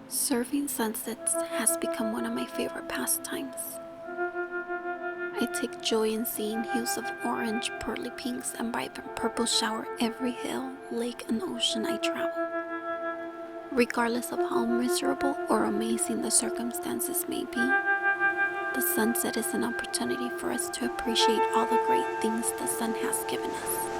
Surfing sunsets has become one of my favorite pastimes. I take joy in seeing hues of orange, pearly pinks, and vibrant purple shower every hill, lake, and ocean I travel. Regardless of how miserable or amazing the circumstances may be, the sunset is an opportunity for us to appreciate all the great things the sun has given us.